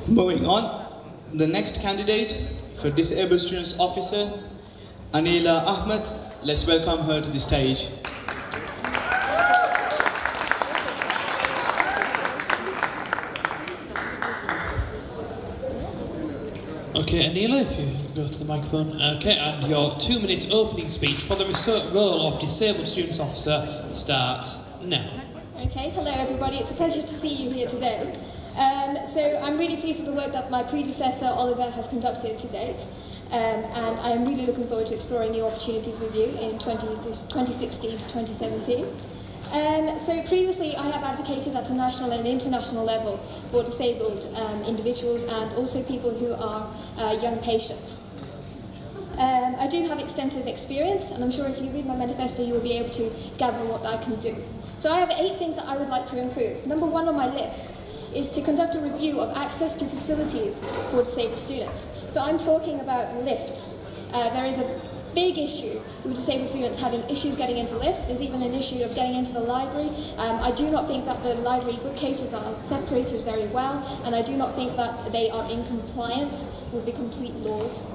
Moving on, the next candidate for Disabled Students Officer, Anila Ahmed. Let's welcome her to the stage. Okay, Anila, if you go to the microphone. Okay, and your 2-minute opening speech for the role of Disabled Students Officer starts now. Okay, hello everybody, it's a pleasure to see you here today. So I'm really pleased with the work that my predecessor Oliver has conducted to date, and I am really looking forward to exploring new opportunities with you in 2016 to 2017. So previously I have advocated at a national and international level for disabled individuals and also people who are young patients. I do have extensive experience, and I'm sure if you read my manifesto you will be able to gather what I can do. So I have 8 things that I would like to improve. Number 1 on my list is to conduct a review of access to facilities for disabled students. So I'm talking about lifts. There is a big issue with disabled students having issues getting into lifts. There's even an issue of getting into the library. I do not think that the library bookcases are separated very well, and I do not think that they are in compliance with the complete laws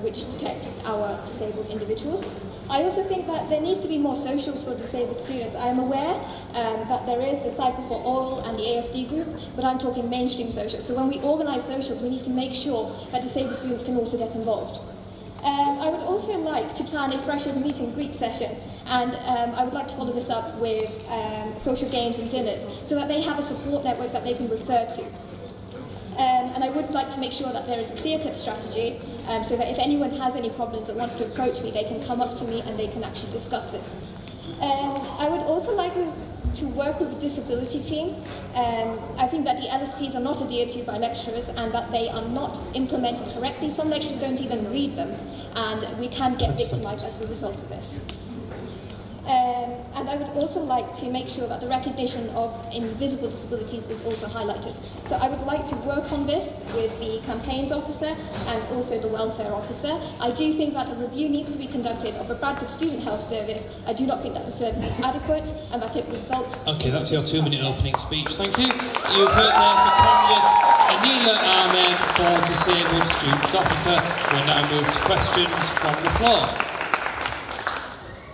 which protect our disabled individuals. I also think that there needs to be more socials for disabled students. I am aware that there is the Cycle for All and the ASD group, but I'm talking mainstream socials. So when we organise socials, we need to make sure that disabled students can also get involved. I would also like to plan a freshers meet and greet session, and I would like to follow this up with social games and dinners so that they have a support network that they can refer to. And I would like to make sure that there is a clear-cut strategy so that if anyone has any problems or wants to approach me, they can come up to me and they can actually discuss this. I would also like to work with a disability team. I think that the LSPs are not adhered to by lecturers and that they are not implemented correctly. Some lecturers don't even read them, and we can get victimised as a result of this. And I would also like to make sure that the recognition of invisible disabilities is also highlighted. So I would like to work on this with the campaigns officer and also the welfare officer. I do think that a review needs to be conducted of a Bradford student health service. I do not think that the service is adequate and that it results... Okay, that's your 2-minute opening speech. Thank you. You've heard there for candidate Anila Ahmed for Disabled Students Officer. We'll now move to questions from the floor.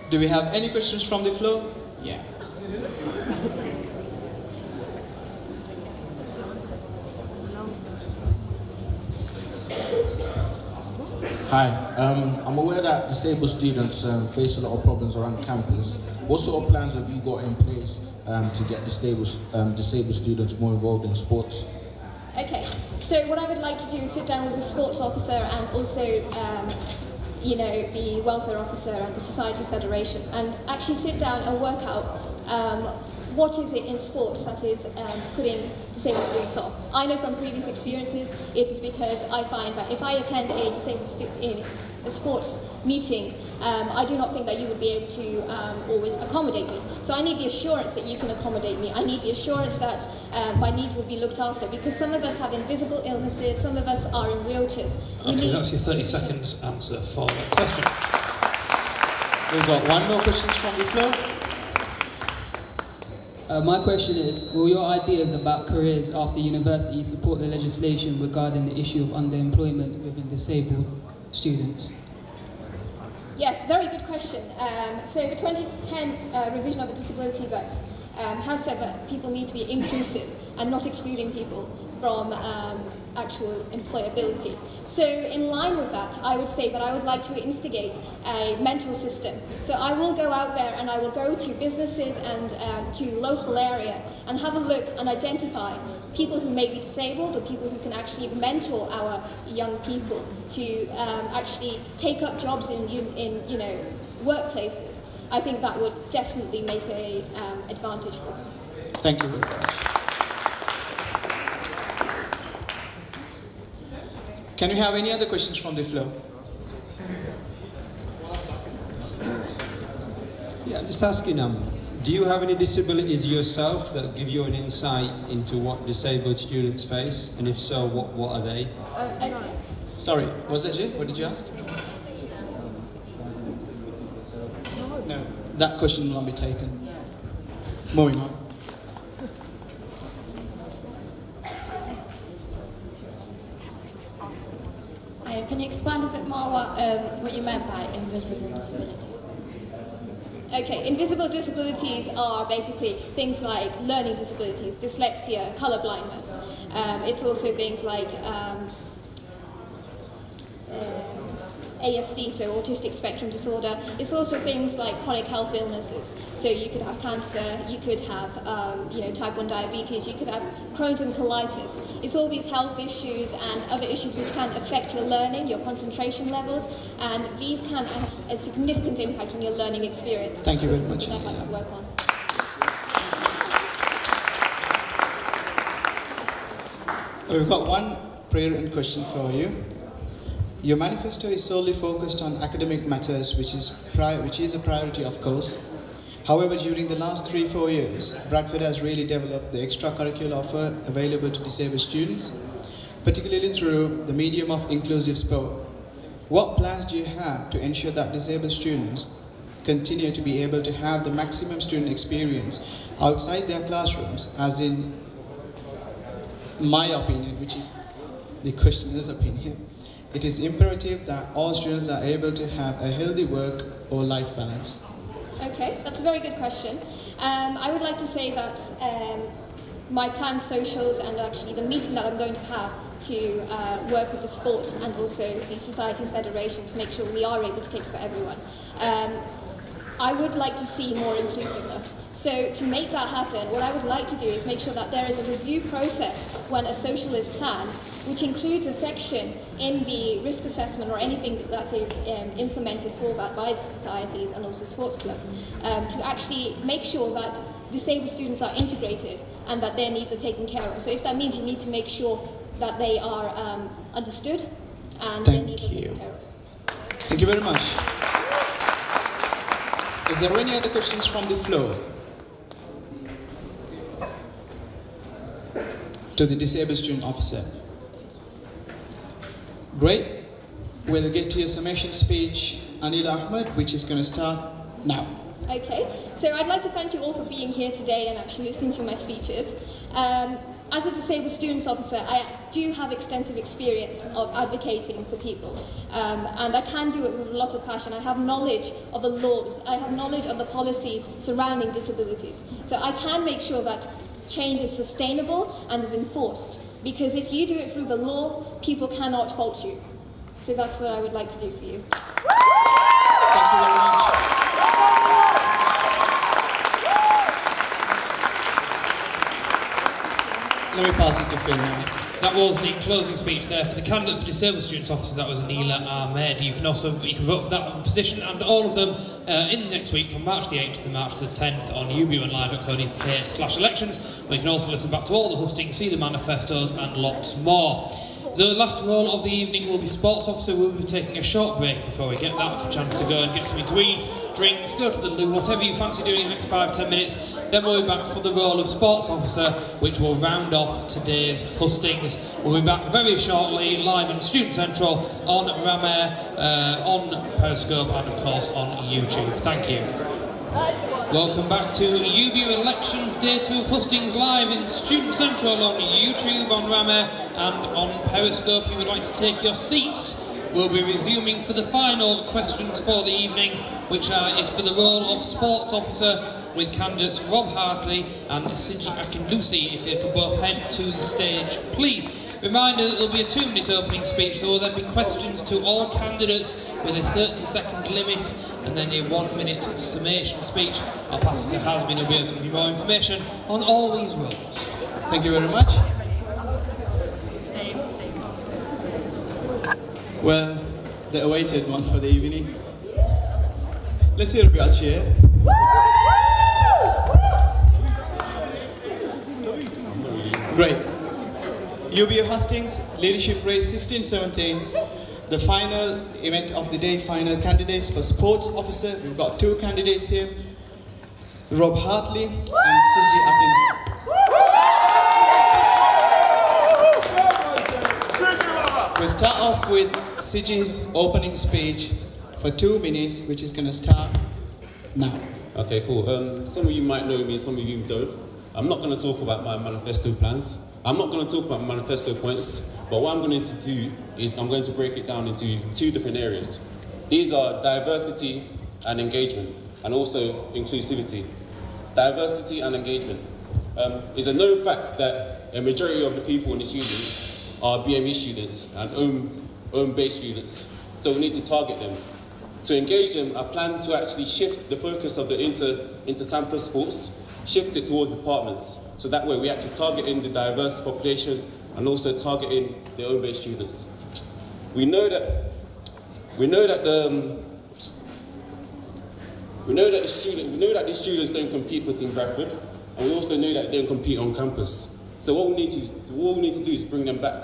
Do we have any questions from the floor? Yeah. Hi, I'm aware that disabled students face a lot of problems around campus. What sort of plans have you got in place to get disabled students more involved in sports? Okay, so what I would like to do is sit down with the sports officer and also the welfare officer and the Societies Federation, and actually sit down and work out what is it in sports that is putting disabled students off. I know from previous experiences it is because I find that if I attend a disabled a sports meeting, I do not think that you would be able to always accommodate me. So I need the assurance that you can accommodate me. I need the assurance that my needs will be looked after, because some of us have invisible illnesses, some of us are in wheelchairs. Okay, that's your 30 seconds answer for that question. We've got one more question from the floor. My question is, will your ideas about careers after university support the legislation regarding the issue of underemployment within disabled students? Yes, very good question. So the 2010 revision of the Disabilities Act has said that people need to be inclusive and not excluding people from actual employability. So in line with that, I would say that I would like to instigate a mentor system. So I will go out there and I will go to businesses and to local area and have a look and identify people who may be disabled or people who can actually mentor our young people to actually take up jobs in workplaces. I think that would definitely make a advantage for them. Thank you very much. Can we have any other questions from the floor? Yeah, I'm just asking, do you have any disabilities yourself that give you an insight into what disabled students face? And if so, what are they? Okay. Sorry, was that you? What did you ask? No, that question will not be taken. Moving on. Can you expand a bit more what you meant by invisible disabilities? Okay, invisible disabilities are basically things like learning disabilities, dyslexia, colour blindness. It's also things like ASD, so autistic spectrum disorder. It's also things like chronic health illnesses. So you could have cancer, you could have type 1 diabetes, you could have Crohn's and colitis. It's all these health issues and other issues which can affect your learning, your concentration levels, and these can have a significant impact on your learning experience. Thank you very much. Something I'd like to work on. We've got one prayer and question for you. Your manifesto is solely focused on academic matters, which is a priority, of course. However, during the last 3-4 years, Bradford has really developed the extracurricular offer available to disabled students, particularly through the medium of inclusive sport. What plans do you have to ensure that disabled students continue to be able to have the maximum student experience outside their classrooms, as in my opinion, which is the questioner's opinion? It is imperative that all students are able to have a healthy work or life balance. Okay, that's a very good question. I would like to say that my planned socials and actually the meeting that I'm going to have to work with the sports and also the Societies Federation to make sure we are able to cater for everyone. I would like to see more inclusiveness. So to make that happen, what I would like to do is make sure that there is a review process when a social is planned, which includes a section in the risk assessment or anything that is implemented for that by the societies and also sports club, to actually make sure that disabled students are integrated and that their needs are taken care of. So if that means you need to make sure that they are understood and their needs are taken care of. Thank you very much. Is there any other questions from the floor to the disabled student officer? Great. We'll get to your summation speech, Anila Ahmed, which is going to start now. Okay, so I'd like to thank you all for being here today and actually listening to my speeches. As a disabled students officer, I do have extensive experience of advocating for people, and I can do it with a lot of passion. I have knowledge of the laws, I have knowledge of the policies surrounding disabilities, so I can make sure that change is sustainable and is enforced, because if you do it through the law, people cannot fault you. So that's what I would like to do for you. Thank you very much. Let me pass it to Phil now. That was the closing speech there for the candidate for Disabled Students Officer. That was Anila Ahmed. You can vote for that position and all of them in next week from March the 8th to March the 10th on ubuonline.co.uk/elections. We can also listen back to all the hustings, see the manifestos and lots more. The last role of the evening will be Sports Officer. We'll be taking a short break before we get that for a chance to go and get something to eat, drinks, go to the loo, whatever you fancy doing in the next 5-10 minutes. Then we'll be back for the role of Sports Officer, which will round off today's hustings. We'll be back very shortly, live in Student Central, on Ramair, on Periscope and of course on YouTube. Thank you. Welcome back to UBU Elections Day 2 of Hustings, live in Student Central on YouTube, on Ramair and on Periscope. If you would like to take your seats, we'll be resuming for the final questions for the evening, which is for the role of Sports Officer, with candidates Rob Hartley and Siji Akinlusi. If you could both head to the stage, please. Reminder that there'll be a 2-minute opening speech. There will then be questions to all candidates with a 30-second limit and then a 1-minute summation speech. I'll pass it to Hasmin, who'll be able to give you more information on all these roles. Thank you very much. Well, the awaited one for the evening. Let's hear a bit of cheer. Great. UBU Hustings Leadership Race 16-17, the final event of the day, final candidates for Sports Officer. We've got 2 candidates here, Rob Hartley and Siji Akinlusi. We'll start off with Siji's opening speech for 2 minutes, which is going to start now. Okay, cool. Some of you might know me, some of you don't. I'm not going to talk about my manifesto plans. I'm not going to talk about manifesto points, but what I'm going to do is I'm going to break it down into 2 different areas. These are diversity and engagement, and also inclusivity. Diversity and engagement. It's a known fact that a majority of the people in this union are BME students and home-based students, so we need to target them. To engage them, I plan to actually shift the focus of the inter-campus sports, shift it towards departments, so that way we actually targeting the diverse population and also targeting the home-based students. We know that these students don't compete for Team Bradford, and we also know that they don't compete on campus. So what we need to do is bring them back.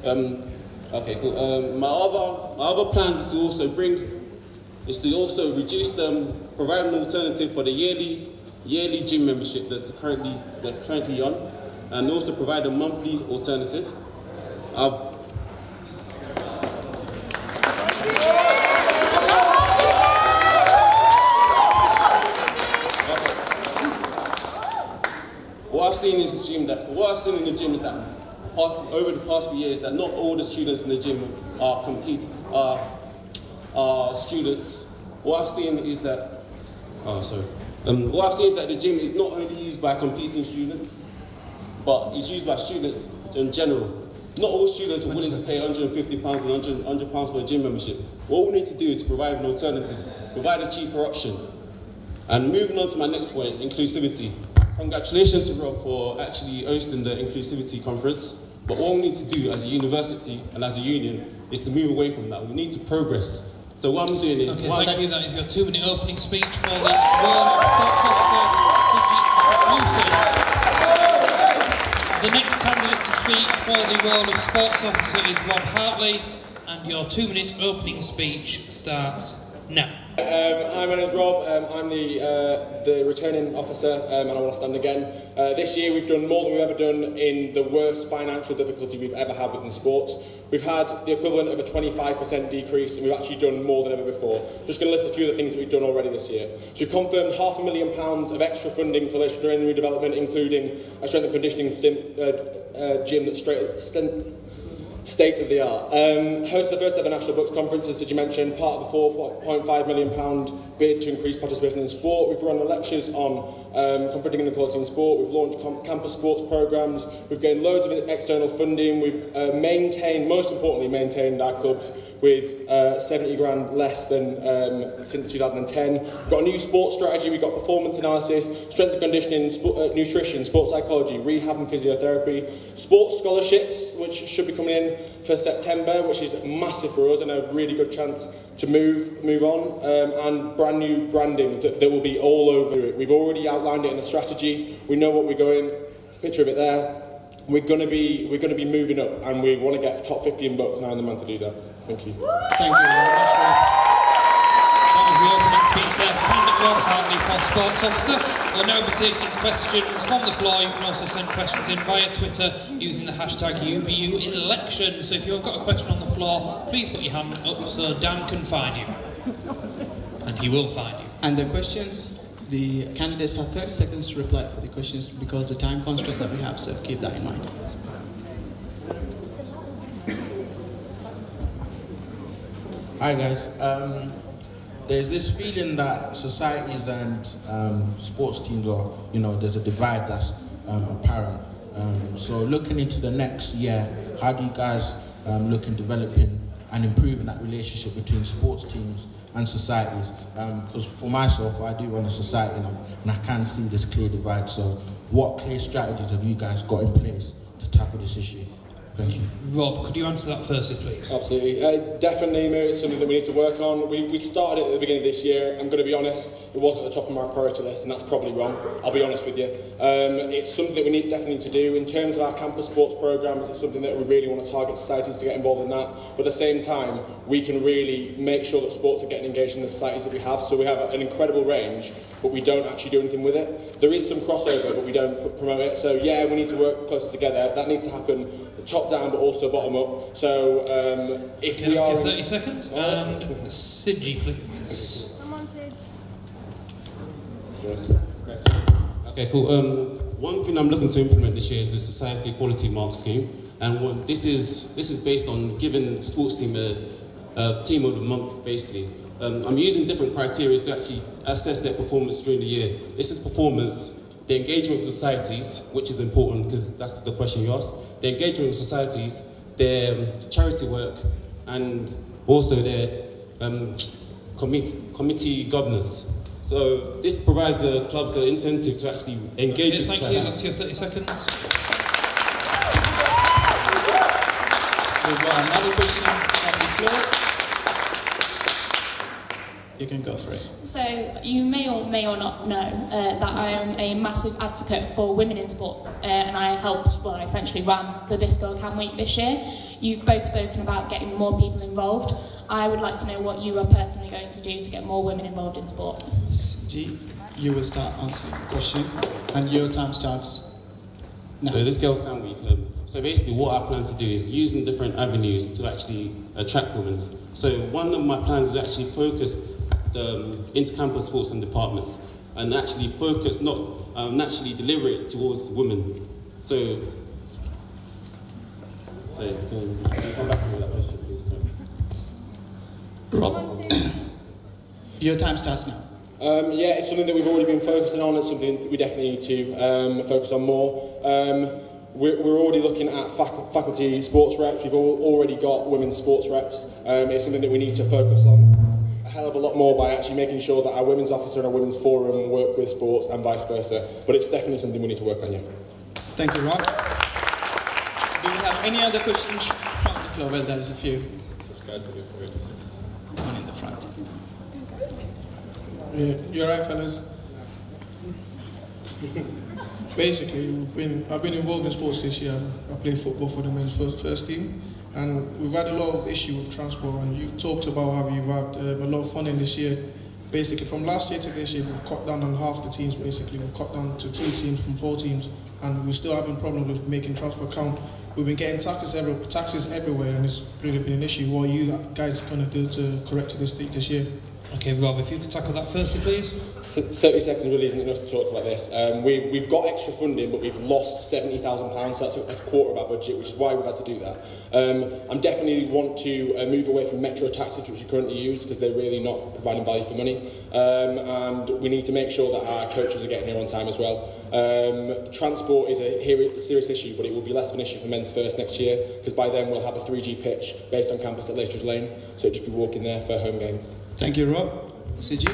Okay, cool. My other plans is to also reduce them, provide an alternative for the yearly gym membership they're currently on, and also provide a monthly alternative. What I've seen in the gym is that over the past few years that not all the students in the gym are students. What I've seen is that the gym is not only used by competing students, but it's used by students in general. Not all students are willing to pay £150 and £100 for a gym membership. What we need to do is provide an alternative, provide a cheaper option. And moving on to my next point, inclusivity. Congratulations to Rob for actually hosting the inclusivity conference. But what we need to do as a university and as a union is to move away from that. We need to progress. So what I'm doing is... Okay, thank you. That is your 2-minute opening speech for the World Sports Officer, Suji. The next candidate to speak for the World of Sports Officer is Rob Hartley, and your 2-minute opening speech starts now. Hi, my name's Rob. I'm the returning officer, and I want to stand again. This year we've done more than we've ever done in the worst financial difficulty we've ever had within sports. We've had the equivalent of a 25% decrease, and we've actually done more than ever before. Just going to list a few of the things that we've done already this year. So we've confirmed £500,000 of extra funding for leisure training redevelopment, including a strength and conditioning gym that's state of the art. Hosted the first ever National Books Conference, as you mentioned, part of the £4.5 million bid to increase participation in sport. We've run the lectures on confronting inequality in sport. We've launched campus sports programmes. We've gained loads of external funding. We've most importantly, maintained our clubs with 70 grand less than since 2010. We've got a new sports strategy. We've got performance analysis, strength and conditioning, nutrition, sports psychology, rehab and physiotherapy, sports scholarships, which should be coming in for September, which is massive for us and a really good chance to move on, and brand new branding that will be all over it. We've already outlined it in the strategy. We know what we're going. Picture of it there. We're going to be moving up, and we want to get top 50 in books, and I'm the man to do that. Thank you. Thank you very much, Rob. That was the opening speech there. Candidate Rob Hartley for Sports Officer. We'll now be taking questions from the floor. You can also send questions in via Twitter using the hashtag UBU election. So if you've got a question on the floor, please put your hand up so Dan can find you. And he will find you. And the questions, the candidates have 30 seconds to reply for the questions because the time constraint that we have, so keep that in mind. Hi guys. There's this feeling that societies and sports teams are, there's a divide that's apparent. So looking into the next year, how do you guys look in developing and improving that relationship between sports teams and societies? Because for myself, I do run a society now, and I can see this clear divide. So what clear strategies have you guys got in place to tackle this issue? Thank you. Rob, could you answer that firstly, please? Absolutely. Definitely, it's something that we need to work on. We started it at the beginning of this year. I'm going to be honest, it wasn't at the top of my priority list, and that's probably wrong. I'll be honest with you. It's something that we definitely need to do. In terms of our campus sports programmes, it's something that we really want to target societies to get involved in that. But at the same time, we can really make sure that sports are getting engaged in the societies that we have. So we have an incredible range, but we don't actually do anything with it. There is some crossover, but we don't promote it. So yeah, we need to work closer together. That needs to happen top down, but also bottom up. So if okay, we that's are... your 30 seconds. And Sidji, please. Come on, Sid. Okay, Okay, cool. One thing I'm looking to implement this year is the Society Equality Mark Scheme, and this is based on giving sports team a team of the month, basically. I'm using different criteria to actually assess their performance during the year. This is performance, the engagement with societies, which is important because that's the question you asked. The engagement with societies, their charity work, and also their committee governance. So this provides the clubs the incentive to actually engage with society. Thank you, that's your 30 seconds. We've got another question on the floor. You can go for it. So you may or not know that I am a massive advocate for women in sport, and I I essentially ran the This Girl Can Week this year. You've both spoken about getting more people involved. I would like to know what you are personally going to do to get more women involved in sport. G, you will start answering the question, and your time starts now. So This Girl Can Week. So basically what I plan to do is using different avenues to actually attract women. So one of my plans is actually focus the inter-campus sports and departments and actually focus, not naturally deliver it towards women. So can you come back to me with that question, please? Rob, your time starts now. Yeah, it's something that we've already been focusing on. It's something that we definitely need to focus on more. We're already looking at faculty sports reps. We've already got women's sports reps. It's something that we need to focus on a hell of a lot more by actually making sure that our women's officer and our women's forum work with sports and vice versa. But it's definitely something we need to work on, yeah. Thank you, Rob. Do we have any other questions from the floor? Well, there is a few. This guy's going to go for it. One in the front. Yeah, you're right, fellas. Basically, I've been involved in sports this year. I play football for the men's first team, and we've had a lot of issue with transport. And you've talked about how you've had a lot of funding this year. Basically, from last year to this year, we've cut down on half the teams. Basically, we've cut down to 2 teams from 4 teams, and we're still having problems with making transfer count. We've been getting taxes everywhere, and it's really been an issue. What are you guys going to do to correct this year? Okay, Rob, if you could tackle that firstly, please. 30 seconds really isn't enough to talk about this. We've got extra funding, but we've lost £70,000, so that's a quarter of our budget, which is why we've had to do that. I definitely want to move away from metro taxis, which we currently use, because they're really not providing value for money. And we need to make sure that our coaches are getting here on time as well. Transport is a serious issue, but it will be less of an issue for men's first next year, because by then we'll have a 3G pitch based on campus at Lacebridge Lane, so it'll just be walking there for home games. Thank you, Rob. CG?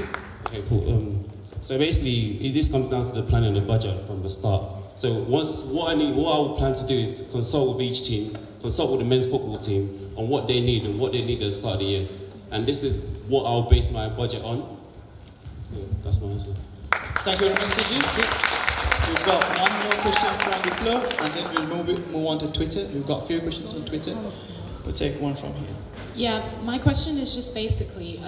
Okay, cool. So basically, this comes down to the plan and the budget from the start. So what I will plan to do is consult with each team, consult with the men's football team on what they need and what they need at the start of the year. And this is what I'll base my budget on. Yeah, that's my answer. Thank you very much, CG. We've got one more question from the floor, and then we'll move on to Twitter. We've got a few questions on Twitter. We'll take one from here. Yeah, my question is just basically,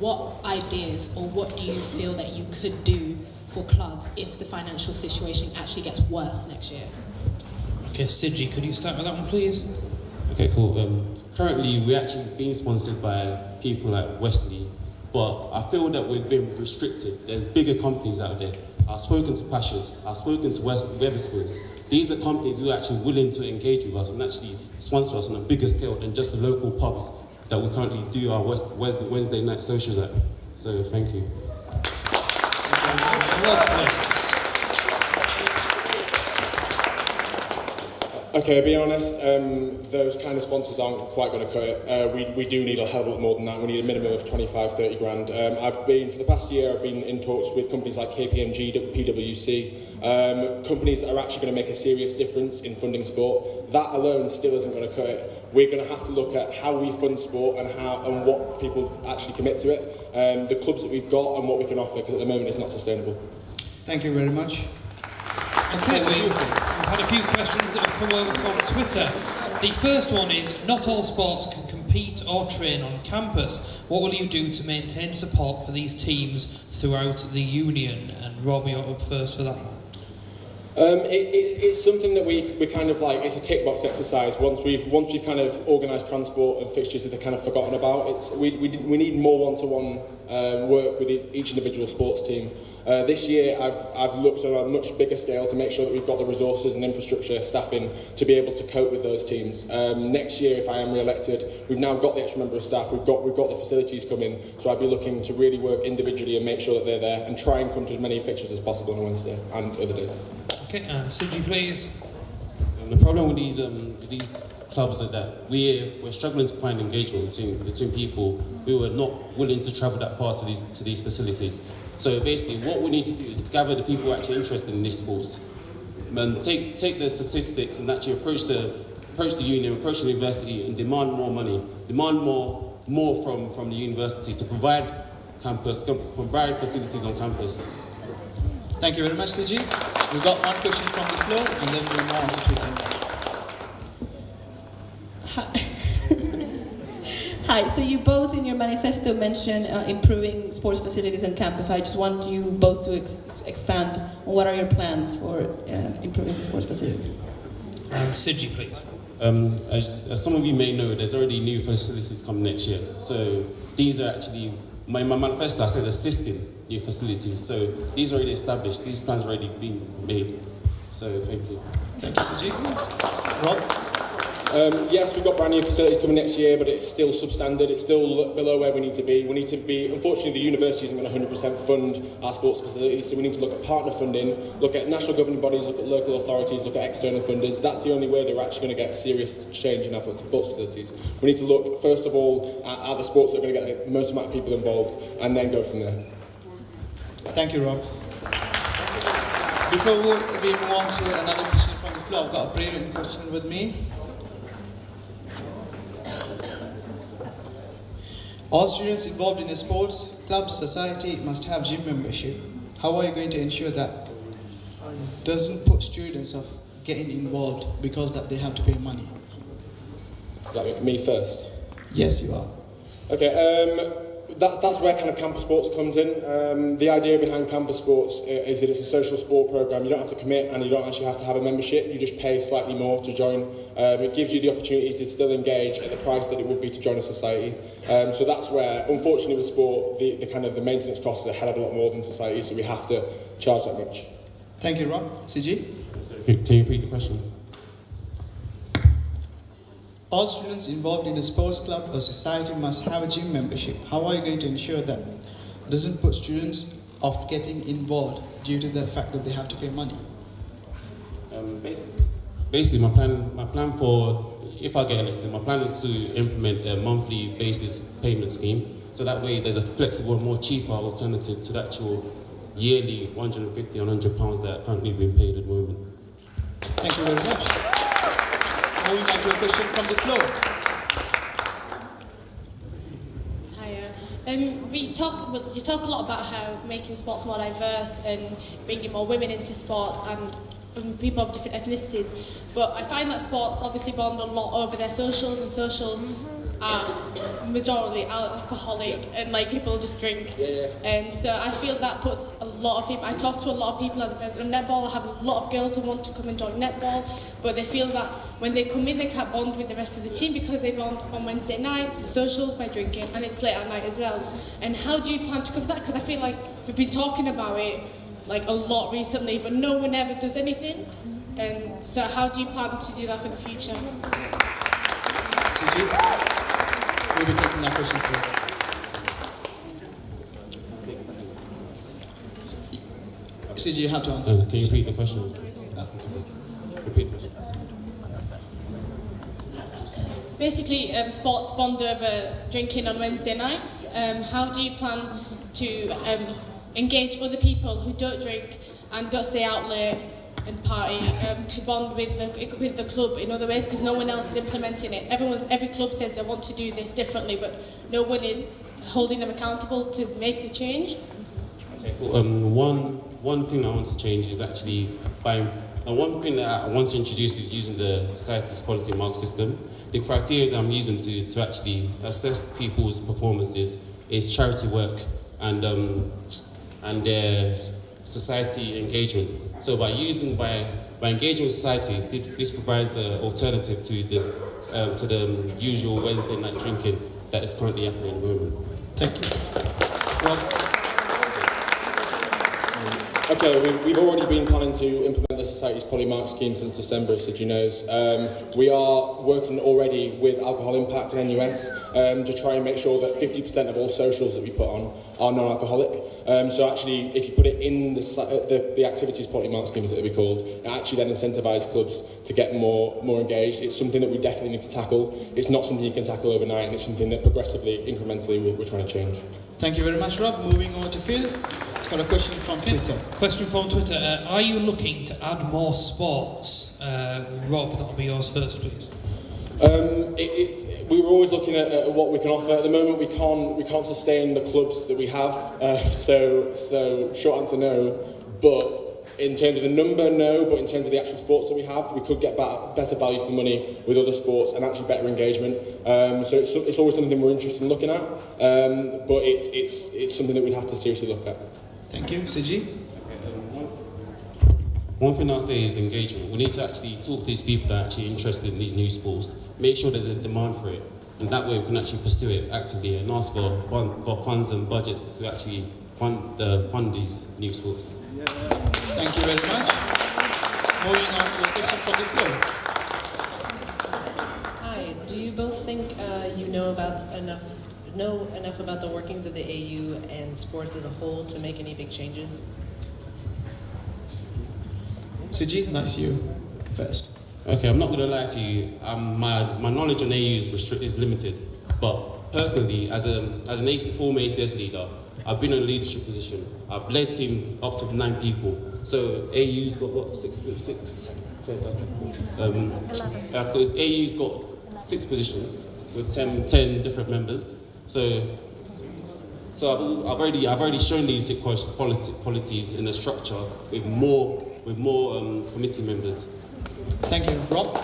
what ideas or what do you feel that you could do for clubs if the financial situation actually gets worse next year? Okay, Sidji, could you start with that one, please? Okay, cool. Currently, we're actually being sponsored by people like Wesley, but I feel that we've been restricted. There's bigger companies out there. I've spoken to Pashas, I've spoken to Wetherspoons. These are companies who are actually willing to engage with us and actually sponsor us on a bigger scale than just the local pubs that we currently do our Wednesday night socials at. So, thank you. Okay, be honest, those kind of sponsors aren't quite going to cut it. We do need a hell of a lot more than that. We need a minimum of 25, 30 grand. For the past year, I've been in talks with companies like KPMG, PwC, companies that are actually going to make a serious difference in funding sport. That alone still isn't going to cut it. We're going to have to look at how we fund sport and what people actually commit to it, the clubs that we've got and what we can offer, because at the moment it's not sustainable. Thank you very much. Okay, we've had a few questions that have come over from Twitter. The first one is, not all sports can compete or train on campus. What will you do to maintain support for these teams throughout the union? And Rob, you're up first for that one. It's something that we kind of like, it's a tick box exercise. Once we've kind of organised transport and fixtures that they're kind of forgotten about, we need more one-to-one work with each individual sports team. This year I've looked at a much bigger scale to make sure that we've got the resources and infrastructure staffing to be able to cope with those teams. Next year, if I am re-elected, we've now got the extra member of staff, we've got the facilities coming, so I'd be looking to really work individually and make sure that they're there and try and come to as many fixtures as possible on Wednesday and other days. Okay, and Siji, please. The problem with these clubs is that we're struggling to find engagement between people who are not willing to travel that far to these facilities. So basically, what we need to do is gather the people who are actually interested in these sports, and take the statistics and actually approach the union, approach the university, and demand more money, demand more from the university to provide facilities on campus. Thank you very much, Siji. We've got one question from the floor, and then we'll move on to Twitter. Hi, so you both in your manifesto mention improving sports facilities on campus. I just want you both to expand on what are your plans for improving the sports facilities. And Siji, please. As some of you may know, there's already new facilities coming next year. So these are actually, my manifesto, I said assisting new facilities. So these are already established, these plans are already being made. So thank you. Thank you, Siji. Rob? Yes, we've got brand new facilities coming next year, but it's still substandard. It's still below where we need to be. We need to be, unfortunately, the university isn't going to 100% fund our sports facilities, so we need to look at partner funding, look at national governing bodies, look at local authorities, look at external funders. That's the only way that we're actually going to get serious change in our sports facilities. We need to look, first of all, at the sports that are going to get the most amount of people involved, and then go from there. Thank you, Rob. Before we move on to another question from the floor, I've got a pre-written question with me. All students involved in a sports club society must have gym membership. How are you going to ensure that doesn't put students off getting involved because that they have to pay money? Is that me first? Yes, you are. Okay, that's where kind of campus sports comes in. The idea behind campus sports is that it's a social sport program. You don't have to commit and you don't actually have to have a membership. You just pay slightly more to join. It gives you the opportunity to still engage at the price that it would be to join a society. So that's where, unfortunately, with sport, the kind of the maintenance cost is a hell of a lot more than society. So we have to charge that much. Thank you, Rob. CG? Can you repeat the question? All students involved in a sports club or society must have a gym membership. How are you going to ensure that doesn't put students off getting involved due to the fact that they have to pay money? Basically, my plan for, if I get elected, my plan is to implement a monthly basis payment scheme. So that way there's a flexible and more cheaper alternative to the actual yearly £150 and £100 that are currently being paid at the moment. Thank you very much. Moving on to a question from the floor. Hiya. You talk a lot about how making sports more diverse and bringing more women into sports and people of different ethnicities, but I find that sports obviously bond a lot over their socials, and socials are majority alcoholic and like people just drink. And so I feel that puts a lot of people, I talk to a lot of people as a president of netball. I have a lot of girls who want to come and join netball, but they feel that when they come in they can't bond with the rest of the team because they bond on Wednesday nights, socials by drinking, and it's late at night as well. And how do you plan to cover that? Because I feel like we've been talking about it like a lot recently, but no one ever does anything. And so how do you plan to do that for the future? CG, we'll be taking that question for you. CG, you have to answer. Can you repeat the question? Repeat the question. Basically, sports bond over drinking on Wednesday nights. How do you plan to engage other people who don't drink and don't stay out late and party to bond with the club in other ways, because no one else is implementing it. Every club says they want to do this differently, but no one is holding them accountable to make the change. Okay, well, one thing I want to change is actually one thing that I want to introduce is using the society's quality mark system. The criteria that I'm using to actually assess people's performances is charity work and their society engagement. So by engaging with societies, this provides the alternative to the usual Wednesday night drinking that is currently happening at the moment. Thank you. Rob? Okay, we've already been planning to implement the Society's Polymark scheme since December, as Sidgy knows. We are working already with Alcohol Impact and NUS to try and make sure that 50% of all socials that we put on are non-alcoholic. So actually, if you put it in the Activities Polymark scheme, as it would be called, it actually then incentivises clubs to get more engaged. It's something that we definitely need to tackle. It's not something you can tackle overnight, and it's something that progressively, incrementally, we're trying to change. Thank you very much, Rob. Moving on to Phil for a question from Twitter. Question from Twitter. Are you looking to add more sports? Rob, that'll be yours first, please. We were always looking at what we can offer. At the moment, we can't sustain the clubs that we have. So short answer, no. But in terms of the number, no. But in terms of the actual sports that we have, we could get better value for money with other sports and actually better engagement. So it's always something we're interested in looking at. But it's something that we'd have to seriously look at. Thank you, Sidgy. One thing I'll say is engagement. We need to actually talk to these people that are actually interested in these new sports. Make sure there's a demand for it, and that way we can actually pursue it actively and ask for funds and budgets to actually fund these new sports. Thank you very much. Moving on to a question from the floor. Hi. Do you both think you know enough about the workings of the AU and sports as a whole to make any big changes? Sidgy, that's you first. Okay, I'm not going to lie to you. My knowledge on AU is limited, but personally, as an former ACS leader, I've been in a leadership position. I've led team up to 9 people. So AU's got what, 6.6? Because AU's got 6 positions with 10 different members. So I've already shown these qualities in the structure with more committee members. Thank you, Rob.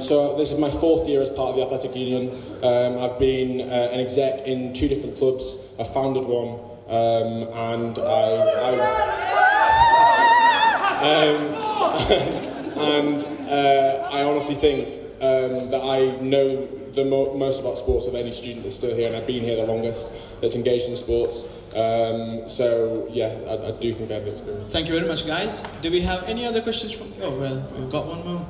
So this is my 4th year as part of the athletic union. I've been an exec in 2 different clubs. I founded one, and I honestly think that I know the most about sports of any student that's still here, and I've been here the longest that's engaged in sports. So yeah, I do think I have the experience. Thank you very much, guys. Do we have any other questions from? Oh well, we've got one more.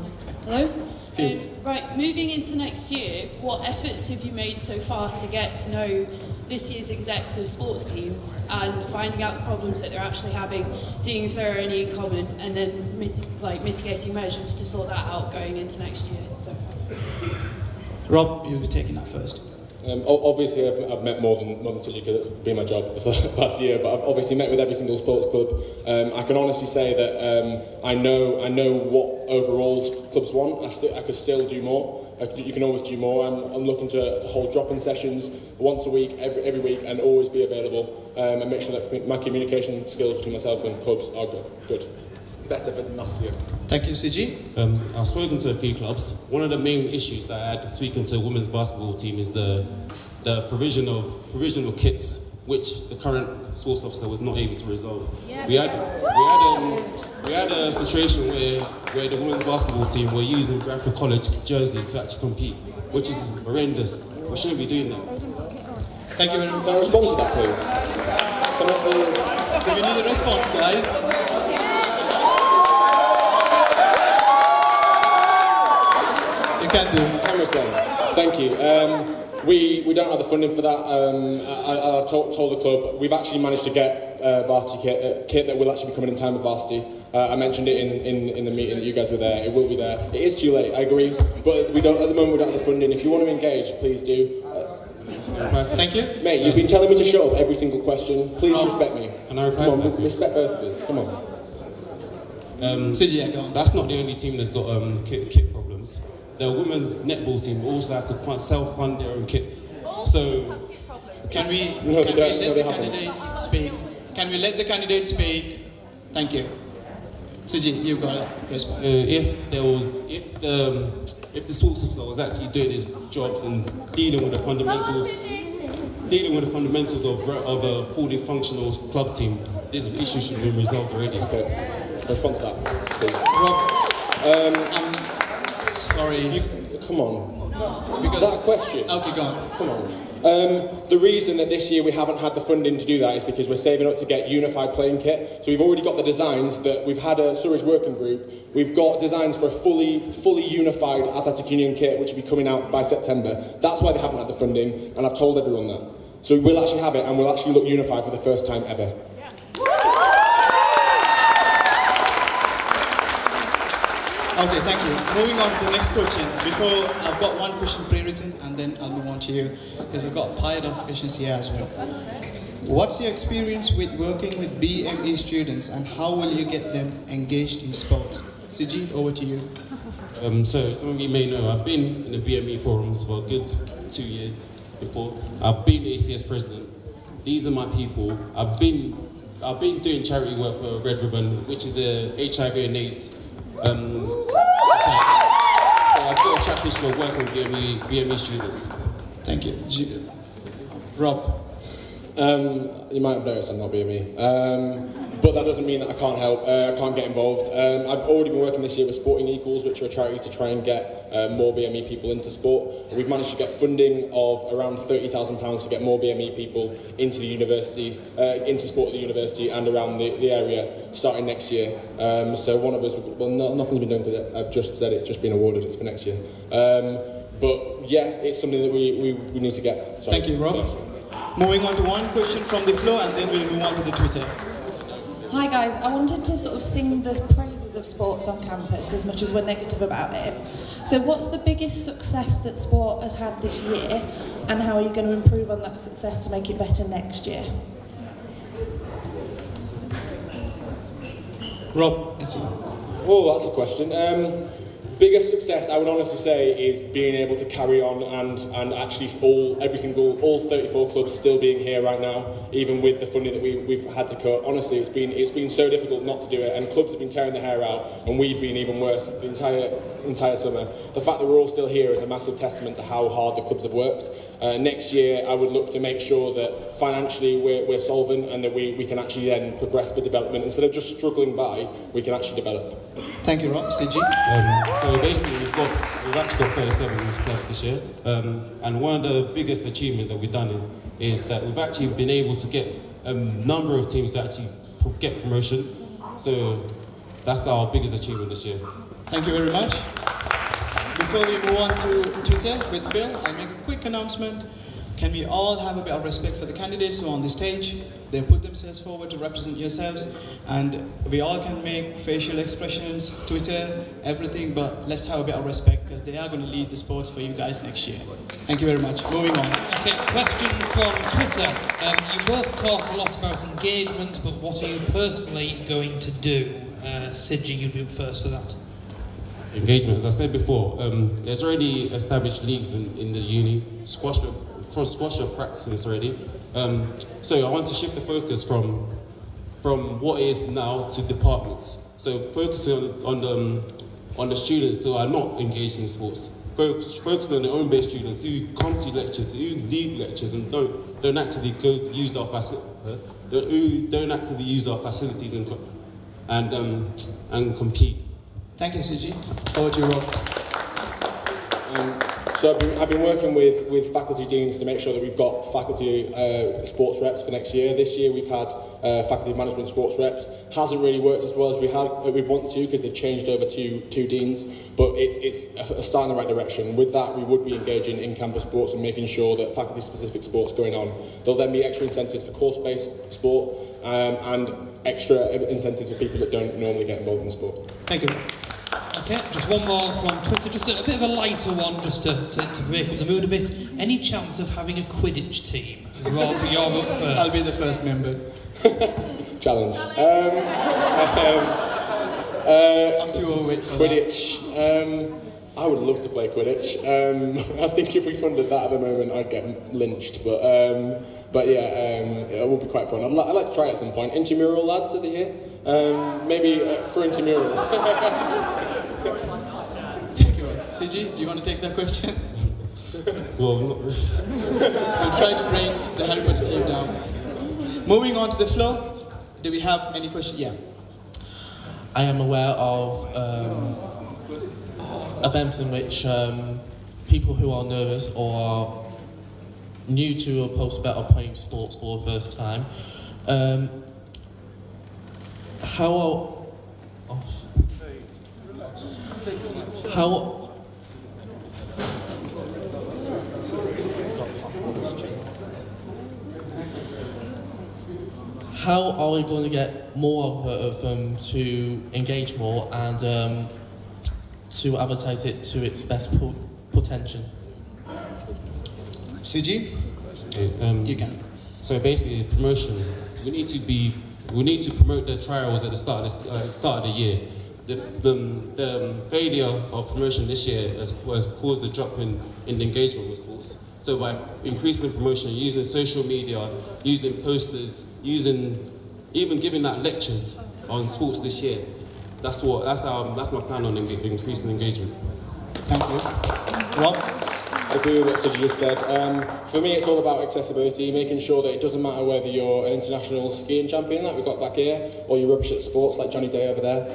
Hello. Phil. Right, moving into next year, what efforts have you made so far to get to know this year's execs of sports teams and finding out the problems that they're actually having, seeing if there are any in common, and then mitigating measures to sort that out going into next year so far? Rob, you'll be taking that first. Obviously, I've met more than Sidgy because it's been my job for the past year. But I've obviously met with every single sports club. I can honestly say that I know what overall clubs want. I could still do more. You can always do more. I'm looking to hold drop-in sessions once a week, every week, and always be available and make sure that my communication skills between myself and clubs are good. Better than last year. Thank you, Sidgy. I've spoken to a few clubs. One of the main issues that I had speaking to a women's basketball team is the provision of kits, which the current sports officer was not able to resolve. Yeah. We had a situation where the women's basketball team were using Bradford College jerseys to actually compete, which is horrendous. We shouldn't be doing that. Thank you very much. Can I respond to that, please? Do we need a response, guys? You can do. Thank you. We don't have the funding for that. I've told the club we've actually managed to get varsity kit that will actually be coming in time with varsity. I mentioned it in the meeting that you guys were there. It will be there. It is too late, I agree, but at the moment we don't have the funding. If you want to engage, please do. Thank you. Mate, you've been telling me to shut up every single question. Please respect me. Can I reply to that? Respect both of us. Come on. Go on. That's not the only team that's got kit problems. The women's netball team also have to self-fund their own kits. So, can we let the candidates speak? Can we let the candidates speak? Thank you. Sidgy, you've got a response. If the sports officer was actually doing his job and dealing with the fundamentals of a fully functional club team, this issue should have been resolved already. Okay, respond to that, please. Rob, sorry. Come on. Because that question? Okay, go on. Come on. The reason that this year we haven't had the funding to do that is because we're saving up to get unified playing kit. So we've already got the designs that we've had a Surridge working group. We've got designs for a fully unified athletic union kit, which will be coming out by September. That's why they haven't had the funding, and I've told everyone that. So we'll actually have it, and we'll actually look unified for the first time ever. Okay, thank you. Moving on to the next question. Before, I've got one question pre-written, and then I'll move on to you, because I've got a pile of questions here as well. What's your experience with working with BME students, and how will you get them engaged in sports? Siji, over to you. So some of you may know I've been in the BME forums for a good 2 years before. I've been the ACS president. These are my people. I've been doing charity work for Red Ribbon, which is a HIV and AIDS society. So I've got a track history of working with BME students. Thank you. Rob. You might have noticed I'm not BME. But that doesn't mean that I can't help, I can't get involved. I've already been working this year with Sporting Equals, which are a charity to try and get more BME people into sport. We've managed to get funding of around £30,000 to get more BME people into the university, into sport at the university and around the area starting next year. So one of us, well, nothing's been done with it. I've just said it's just been awarded, it's for next year. But yeah, it's something that we need to get. Sorry. Thank you, Rob. Moving on to one question from the floor, and then we'll move on to the Twitter. Hi guys, I wanted to sort of sing the praises of sports on campus as much as we're negative about it. So what's the biggest success that sport has had this year, and how are you going to improve on that success to make it better next year? Rob, it's you. Oh, that's a question. Biggest success, I would honestly say, is being able to carry on and actually all 34 clubs still being here right now, even with the funding that we've had to cut. Honestly, it's been so difficult not to do it, and clubs have been tearing their hair out, and we've been even worse the entire summer. The fact that we're all still here is a massive testament to how hard the clubs have worked. Next year, I would look to make sure that financially we're solvent, and that we can actually then progress for development. Instead of just struggling by, we can actually develop. Thank you, Rob. CG? So basically, we've actually got 37 clubs this year, and one of the biggest achievements that we've done is that we've actually been able to get a number of teams to actually get promotion. So that's our biggest achievement this year. Thank you very much. Before we move on to Twitter with Phil, I'll make a quick announcement. Can we all have a bit of respect for the candidates who are on the stage? They put themselves forward to represent yourselves, and we all can make facial expressions, Twitter, everything, but let's have a bit of respect, because they are going to lead the sports for you guys next year. Thank you very much. Moving on. Okay, question from Twitter. You both talk a lot about engagement, but what are you personally going to do? Sidji, you'll be up first for that. Engagement, as I said before, there's already established leagues in the uni, squash are practicing this already. So I want to shift the focus from what it is now to departments. So focusing on the students who are not engaged in sports. Focusing on the home-based students who come to lectures, who leave lectures and don't actively use our facilities and compete. Thank you, CG. Over to you, Rob. So I've been working with faculty deans to make sure that we've got faculty sports reps for next year. This year we've had faculty management sports reps. Hasn't really worked as well as we want to, because they've changed over to two deans, but it's a start in the right direction. With that, we would be engaging in campus sports and making sure that faculty specific sports going on. There'll then be extra incentives for course-based sport and extra incentives for people that don't normally get involved in sport. Thank you. Okay, just one more from Twitter, just a bit of a lighter one, just to break up the mood a bit. Any chance of having a Quidditch team? Rob, you're up first. I'll be the first member. Challenge. I'm too overweight for Quidditch. I would love to play Quidditch. I think if we funded that at the moment, I'd get lynched. But yeah, it would be quite fun. I'd like to try it at some point. Intramural lads, are they here? Maybe for intramural. Thank you, Rob. CG, do you want to take that question? Well, we'll try to bring the Harry Potter team down. Moving on to the floor. Do we have any questions? Yeah. I am aware of events in which people who are nervous or are new to a prospect of playing sports for the first time, how are we going to get more of them to engage more and to advertise it to its best potential? CG? Okay, you can. So basically, promotion. We need to promote the trials at the start of the year. The failure of promotion this year has caused a drop in the engagement with sports. So by increasing the promotion, using social media, using posters, even giving out lectures on sports this year, that's my plan on increasing engagement. Thank you. Rob? I agree with what Sidgy just said. For me, it's all about accessibility, making sure that it doesn't matter whether you're an international skiing champion like we've got back here, or you're rubbish at sports like Johnny Day over there.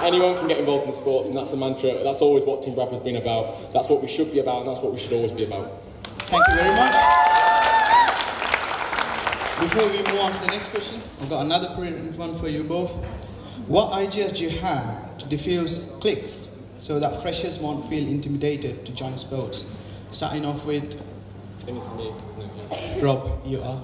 Anyone can get involved in sports, and that's the mantra. That's always what Team Bradford's been about. That's what we should be about, and that's what we should always be about. Thank you very much. Before we move on to the next question, I've got another brilliant one for you both. What ideas do you have to diffuse cliques so that freshers won't feel intimidated to join sports? Starting off with... I think it's me. Rob, you are.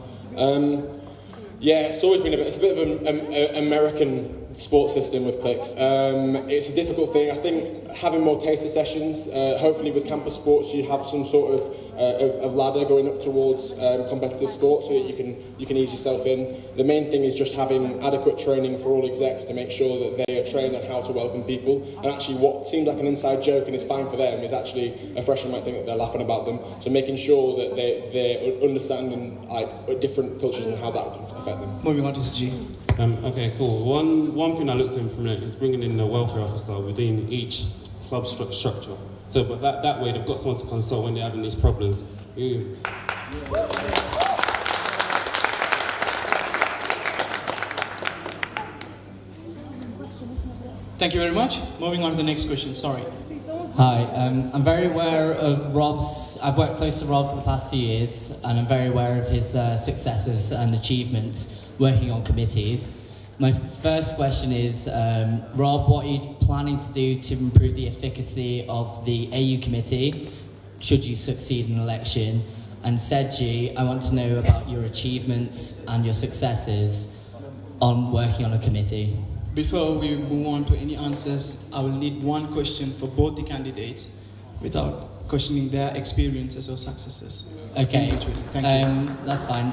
Yeah, it's always been it's a bit of an American sports system with cliques. It's a difficult thing. I think having more taster sessions, hopefully with campus sports, you have some sort of ladder going up towards competitive sports so that you can ease yourself in. The main thing is just having adequate training for all execs to make sure that they are trained on how to welcome people. And actually what seems like an inside joke and is fine for them is actually a freshman might think that they're laughing about them. So making sure that they're understanding like different cultures and how that would affect them. Moving on to G. Okay, cool. One thing I looked to implement is bringing in a welfare officer within each club structure. So, but that way they've got someone to consult when they're having these problems. Thank you very much. Moving on to the next question. Sorry. Hi, I'm very aware of I've worked close to Rob for the past 2 years, and I'm very aware of his successes and achievements working on committees. My first question is, Rob, what are you planning to do to improve the efficacy of the AU committee, should you succeed in an election? And Sedji, I want to know about your achievements and your successes on working on a committee. Before we move on to any answers, I will need one question for both the candidates without questioning their experiences or successes. Okay, thank you. That's fine.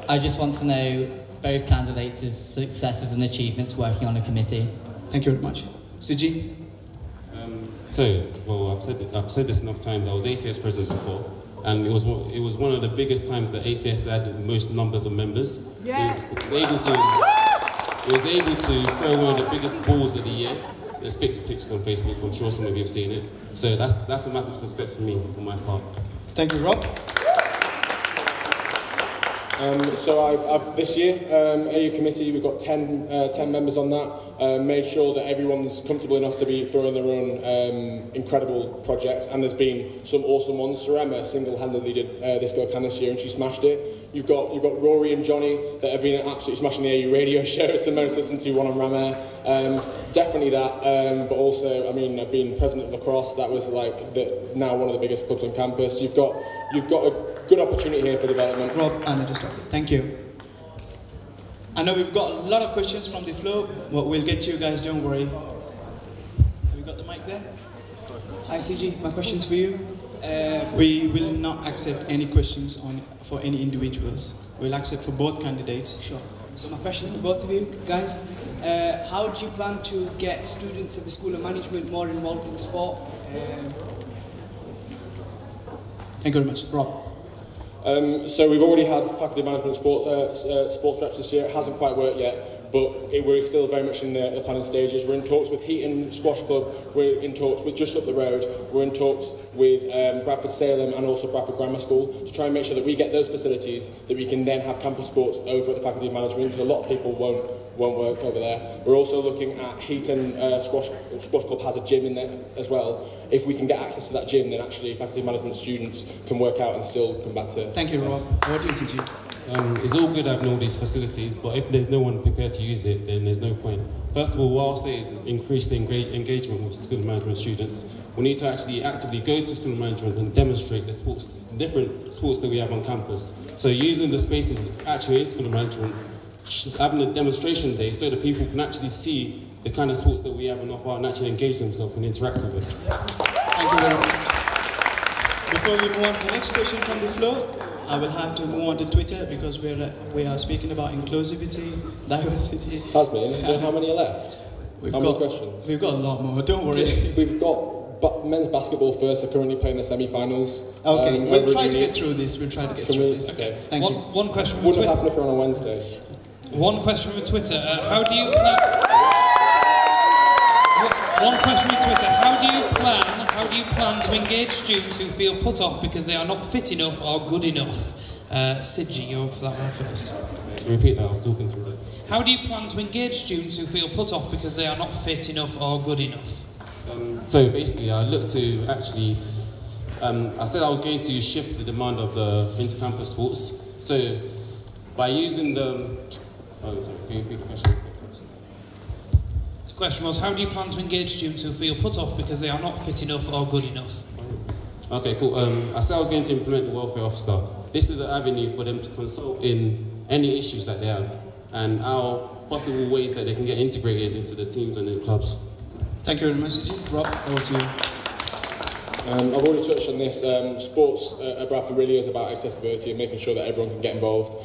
I just want to know both candidates' successes and achievements working on a committee. Thank you very much. CG? I've said this enough times. I was ACS president before, and it was one of the biggest times that ACS had the most numbers of members. Yeah. It was able to throw one of the biggest balls of the year. There's pictures on Facebook. I'm sure some of you have seen it. So that's a massive success for me on my part. Thank you, Rob. So I've this year, AU committee, we've got 10 members on that, made sure that everyone's comfortable enough to be throwing their own incredible projects, and there's been some awesome ones. Sarema single-handedly did This Girl Can this year, and she smashed it. You've got Rory and Johnny that have been absolutely smashing the AU radio show. It's the most listened to one on Ram Air. Definitely that, but also, I mean, I've been president of lacrosse. That was like now one of the biggest clubs on campus. You've got a good opportunity here for development. Rob, Anna, just stop it. Thank you. I know we've got a lot of questions from the floor. Well, we'll get to you guys, don't worry. Have you got the mic there? Hi, CG. My question's for you. We will not accept any questions for any individuals. We'll accept for both candidates. Sure. So my question for both of you guys. How do you plan to get students at the School of Management more involved in sport? Thank you very much. Rob. So we've already had faculty management sports reps this year. It hasn't quite worked yet, but we're still very much in the planning stages. We're in talks with Heaton Squash Club. We're in talks with just up the road. We're in talks with Bradford Salem and also Bradford Grammar School to try and make sure that we get those facilities that we can then have campus sports over at the faculty of management, because a lot of people won't won't work over there. We're also looking at Heaton Squash Club has a gym in there as well. If we can get access to that gym, then actually faculty management students can work out and still come back to... Thank you, Rob. What do you see? It's all good having all these facilities, but if there's no one prepared to use it, then there's no point. First of all, what I'll say is increase the engagement with school management students. We need to actually actively go to school management and demonstrate the different sports that we have on campus. So using the spaces actually in school management, having a demonstration day so that people can actually see the kind of sports that we have on offer and actually engage themselves and interact with it. Thank you very much. Before we move on to the next question from the floor, I will have to move on to Twitter because we are speaking about inclusivity, diversity. Hasmin, how many are left? How many questions? We've got a lot more, don't worry. We've got men's basketball first, are currently playing the semi-finals. Okay, we'll try to get through this. Okay. Thank you. One question from Wouldn't Twitter. happen if we're on a Wednesday. One question from Twitter. How do you plan... One question from Twitter. How do you plan to engage students who feel put off because they are not fit enough or good enough? Sidji, you're up for that one first. Repeat that, I was talking to them. How do you plan to engage students who feel put off because they are not fit enough or good enough? So basically, I looked to actually, I said I was going to shift the demand of the inter-campus sports. So by using the, can you repeat the question? The question was, how do you plan to engage students who feel put off because they are not fit enough or good enough? Okay, cool. I said I was going to implement the welfare officer. This is an avenue for them to consult in any issues that they have and how possible ways that they can get integrated into the teams and the clubs. Thank you very much, Sidji. Rob, over to you. I've already touched on this. Sports at Bradford really is about accessibility and making sure that everyone can get involved.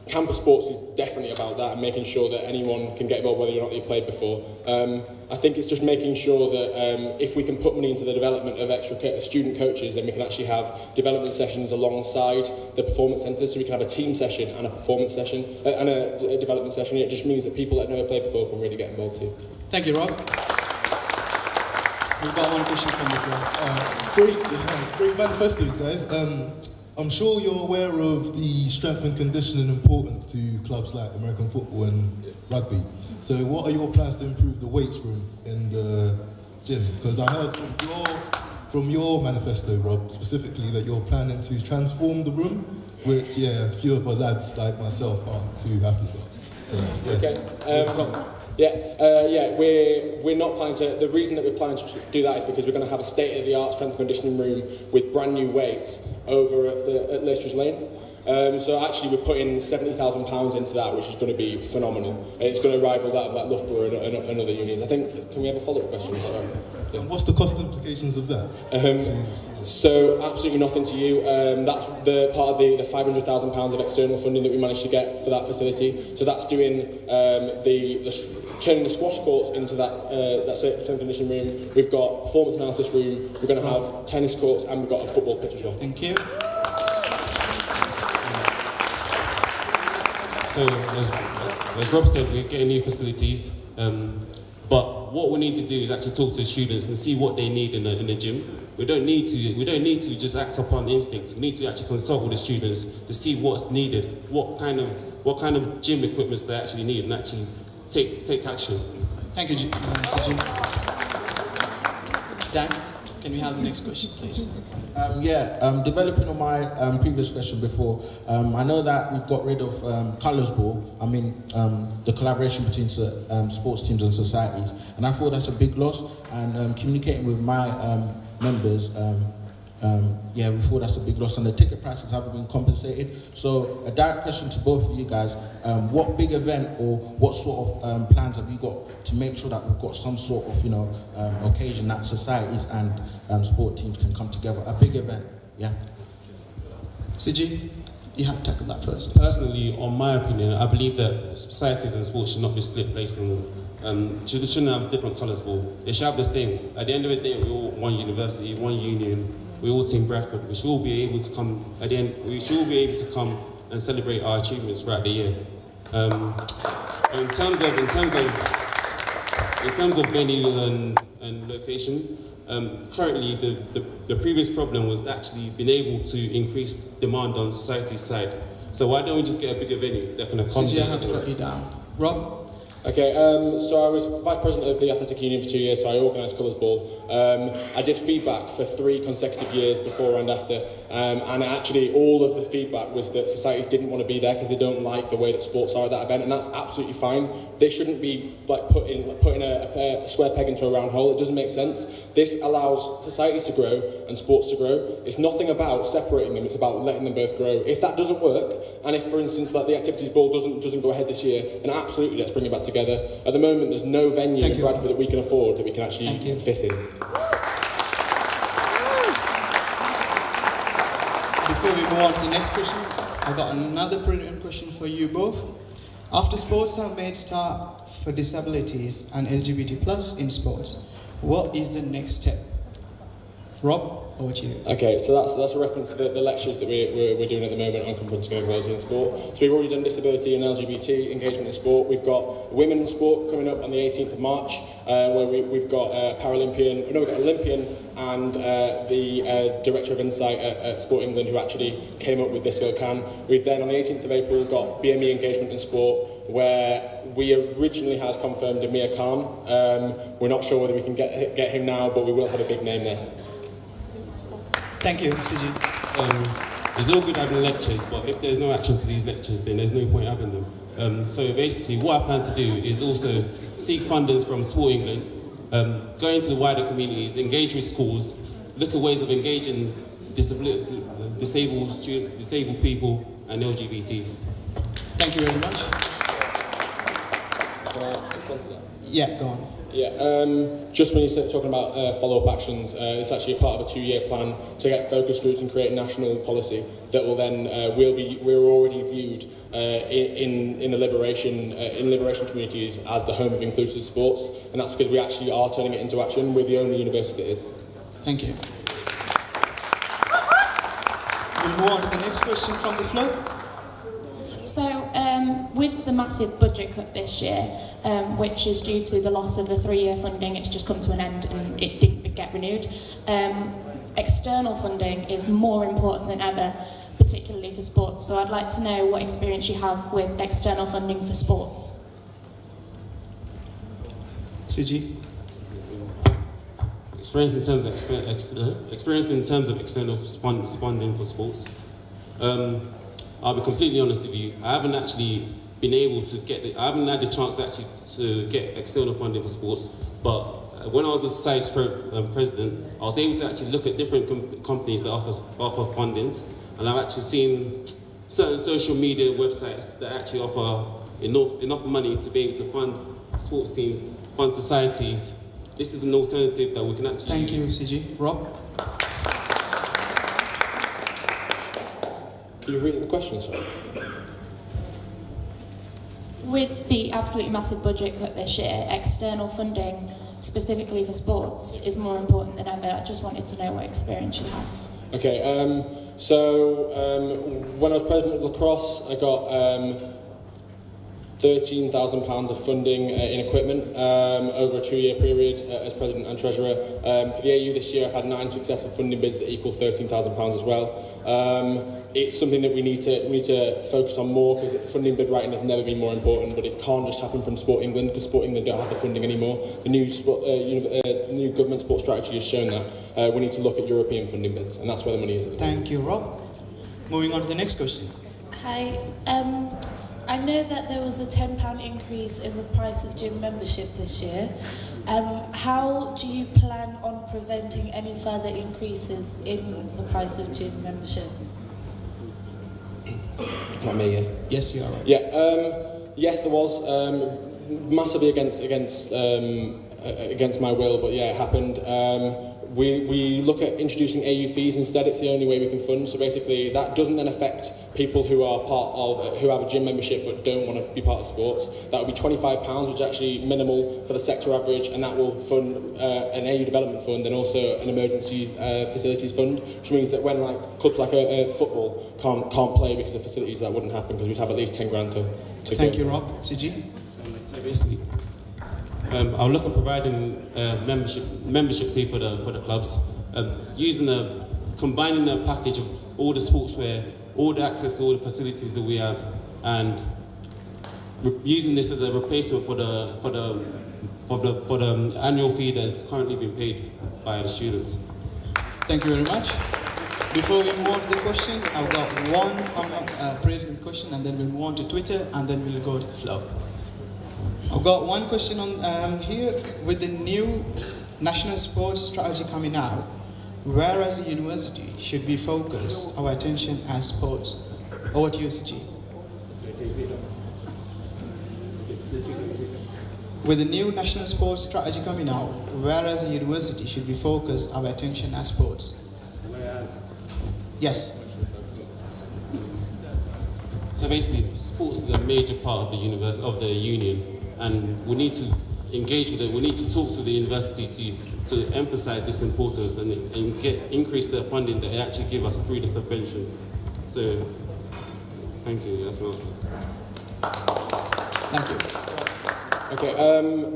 Campus sports is definitely about that and making sure that anyone can get involved whether or not they've played before. I think it's just making sure that if we can put money into the development of extra student coaches, then we can actually have development sessions alongside the performance centres, so we can have a team session and a performance session and a development session. It just means that people that have never played before can really get involved too. Thank you, Rob. We've got one question from the floor. Great manifestos, guys. I'm sure you're aware of the strength and conditioning importance to clubs like American football and rugby. So what are your plans to improve the weights room in the gym? Because I heard from your manifesto, Rob, specifically that you're planning to transform the room, which, a few of our lads like myself aren't too happy about. So, we're not planning to. The reason that we're planning to do that is because we're going to have a state-of-the-art strength conditioning room with brand new weights over at Leicesters Lane. So actually, we're putting £70,000 into that, which is going to be phenomenal. And it's going to rival that of Loughborough and other unions. I think. Can we have a follow-up question? Is that right? Yeah. And what's the cost implications of that? So absolutely nothing to you. That's the part of the £500,000 of external funding that we managed to get for that facility. So that's doing turning the squash courts into that strength conditioning room. We've got performance analysis room. We're going to have tennis courts and we've got a football pitch as well. Thank you. So as Rob said, we're getting new facilities. But what we need to do is actually talk to the students and see what they need in the gym. We don't need to just act upon instincts. We need to actually consult with the students to see what's needed, what kind of gym equipment they actually need, and actually take action. Thank you, Mr. Jim. Dan, can we have the next question, please? Developing on my previous question before, I know that we've got rid of colours ball. I mean, the collaboration between sports teams and societies, and I thought that's a big loss. And communicating with my members, we thought that's a big loss, and the ticket prices haven't been compensated. So, a direct question to both of you guys: what big event or what sort of plans have you got to make sure that we've got some sort of occasion that societies and sport teams can come together? A big event, yeah. Sidji, you have to tackle that first. Personally, on my opinion, I believe that societies and sports should not be split based on. Shouldn't have different colours ball. They should have the same. At the end of the day, we're all one university, one union. We all Team Bradford. We should all be able to come at the end. We should all be able to come and celebrate our achievements throughout the year. In terms of venue and location, currently the previous problem was actually being able to increase demand on society's side. So why don't we just get a bigger venue that can accommodate? I have to cut you down. Rob? Okay, so I was vice president of the athletic union for 2 years, so I organised colours ball. I did feedback for 3 consecutive years before and after, and actually all of the feedback was that societies didn't want to be there because they don't like the way that sports are at that event, and that's absolutely fine. They shouldn't be like putting a square peg into a round hole. It doesn't make sense. This allows societies to grow and sports to grow. It's nothing about separating them, it's about letting them both grow. If that doesn't work, and if, for instance, like the activities ball doesn't go ahead this year, then absolutely let's bring it back together. At the moment, there's no venue in Bradford that we can afford that we can actually fit in. Before we move on to the next question, I've got another brilliant question for you both. After sports have made start for disabilities and LGBT+ in sports, what is the next step? Rob, over to you. Okay, so that's a reference to the lectures that we're doing at the moment on confronting inequality in sport. So we've already done disability and LGBT engagement in sport. We've got women in sport coming up on the 18th of March, where we've got we've got Olympian and the Director of Insight at Sport England who actually came up with This Girl Can. We've then on the 18th of April got BME engagement in sport, where we originally had confirmed Amir Khan. We're not sure whether we can get him now, but we will have a big name there. Thank you, CG. It's all good having lectures, but if there's no action to these lectures, then there's no point having them. So basically, what I plan to do is also seek fundings from Sport England, go into the wider communities, engage with schools, look at ways of engaging disabled people and LGBTs. Thank you very much. Yeah, go on. Yeah, just when you start talking about follow-up actions, it's actually a part of a 2-year plan to get focus groups and create national policy that will then we're already viewed in the liberation communities as the home of inclusive sports, and that's because we actually are turning it into action. We're the only university that is. Thank you. We'll move on to the next question from the floor. So, with the massive budget cut this year, which is due to the loss of the 3-year funding, it's just come to an end and it didn't get renewed. External funding is more important than ever, particularly for sports. So I'd like to know what experience you have with external funding for sports. CG? Experience in terms of external funding for sports. I'll be completely honest with you. I haven't actually been able to I haven't had the chance to get external funding for sports. But when I was the society's president, I was able to actually look at different companies that offer fundings, and I've actually seen certain social media websites that actually offer enough money to be able to fund sports teams, fund societies. This is an alternative that we can actually. Thank you, CG. Rob. Can you read the question, sorry? With the absolutely massive budget cut this year, external funding, specifically for sports, is more important than ever. I just wanted to know what experience you have. Okay, when I was president of lacrosse, I got £13,000 of funding in equipment over a 2-year period as president and treasurer. For the AU this year, I've had 9 successive funding bids that equal £13,000 as well. It's something that we need to focus on more, because funding bid writing has never been more important, but it can't just happen from Sport England, because Sport England don't have the funding anymore. The new government sports strategy has shown that. We need to look at European funding bids, and that's where the money is. Thank you, Rob. Moving on to the next question. Hi. I know that there was a £10 increase in the price of gym membership this year. How do you plan on preventing any further increases in the price of gym membership? Not me, yeah. Yes, you are right. Yeah. Yes, there was massively against my will, but yeah, it happened. We look at introducing AU fees instead. It's the only way we can fund. So basically, that doesn't then affect people who are who have a gym membership but don't want to be part of sports. That would be £25, which is actually minimal for the sector average, and that will fund an AU development fund and also an emergency facilities fund, which means that when clubs like football can't play because of the facilities, that wouldn't happen, because we'd have at least 10 grand to Thank you, Rob. CG? So basically, I'll look at providing membership fee for the clubs, combining a package of all the sportswear, all the access to all the facilities that we have, and using this as a replacement for the annual fee that's currently being paid by the students. Thank you very much. Before we move on to the question, I've got one pre-written question, and then we'll move on to Twitter, and then we'll go to the flow. I've got one question on here. With the new national sports strategy coming out, where as a university should we focus our attention as sports? Over to you, CG. With the new national sports strategy coming out, where as a university should we focus our attention as sports? Yes. So basically, sports is a major part of the union, and we need to engage with it. We need to talk to the university to emphasize this importance and increase the funding that they actually give us through the subvention. So, thank you. That's my answer. Thank you. Okay,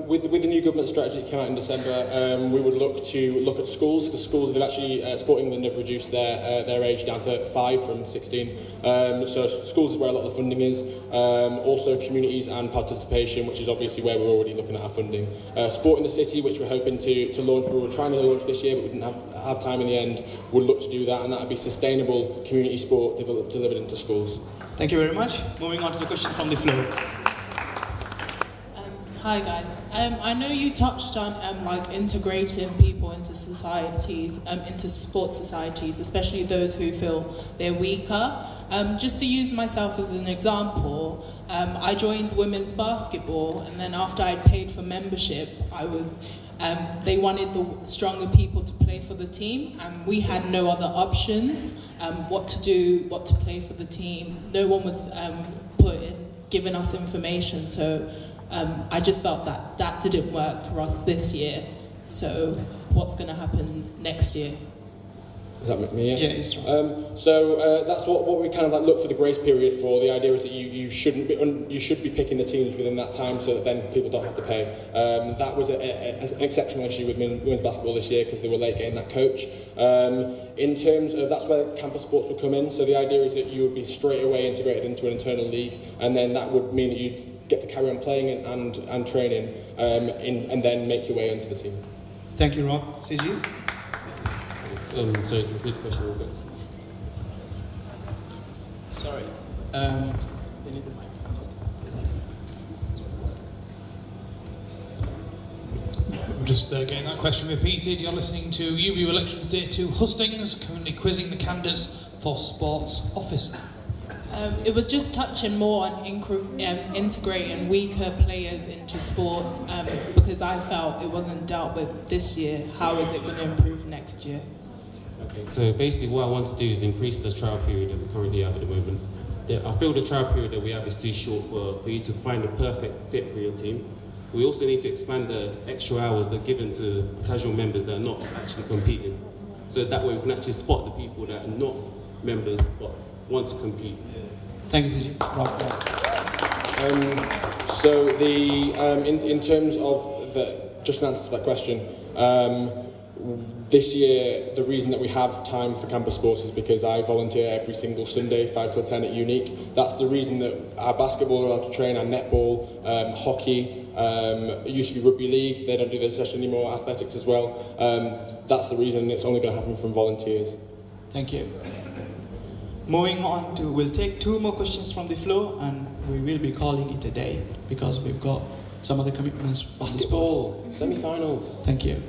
with the new government strategy that came out in December, we would look at schools. The schools, they've actually, Sport England have reduced their age down to 5 from 16. So schools is where a lot of the funding is. Also communities and participation, which is obviously where we're already looking at our funding. Sport in the City, which we're hoping to launch, we were trying to launch this year, but we didn't have time in the end. We'd look to do that, and that would be sustainable community sport delivered into schools. Thank you very much. Moving on to the question from the floor. Hi guys. I know you touched on like integrating people into societies, into sports societies, especially those who feel they're weaker. Just to use myself as an example, I joined women's basketball, and then after I paid for membership, they wanted the stronger people to play for the team, and we had no other options. What to do, what to play for the team. No one was giving us information, so. I just felt that didn't work for us this year. So what's going to happen next year? Does that make me? Yeah, it's right. So that's what we kind of like look for the grace period for. The idea is that you should be picking the teams within that time, so that then people don't have to pay. That was an exceptional issue with women's basketball this year because they were late getting that coach. In terms of that's where campus sports would come in. So the idea is that you would be straight away integrated into an internal league, and then that would mean that you'd get to carry on playing and training, and then make your way into the team. Thank you, Rob. CG. Sorry, repeat the question real quick. Sorry. They need the mic. We're just getting that question repeated. You're listening to UBU Elections Day 2 Hustings, currently quizzing the candidates for sports officer. It was just touching more on integrating weaker players into sports, because I felt it wasn't dealt with this year. How is it going to improve next year? Okay, so basically what I want to do is increase the trial period that we currently have at the moment. I feel the trial period that we have is too short for you to find the perfect fit for your team. We also need to expand the extra hours that are given to casual members that are not actually competing. So that way we can actually spot the people that are not members but want to compete. Thank you, CG. Rob. So in terms of just an answer to that question, this year, the reason that we have time for campus sports is because I volunteer every single Sunday, 5 till 10 at Unique. That's the reason that our basketball are allowed to train, our netball, hockey, it used to be rugby league, they don't do this session anymore, athletics as well. That's the reason, it's only going to happen from volunteers. Thank you. Moving on to, we'll take 2 more questions from the floor, and we will be calling it a day because we've got some other commitments from basketball, semi-finals. Thank you.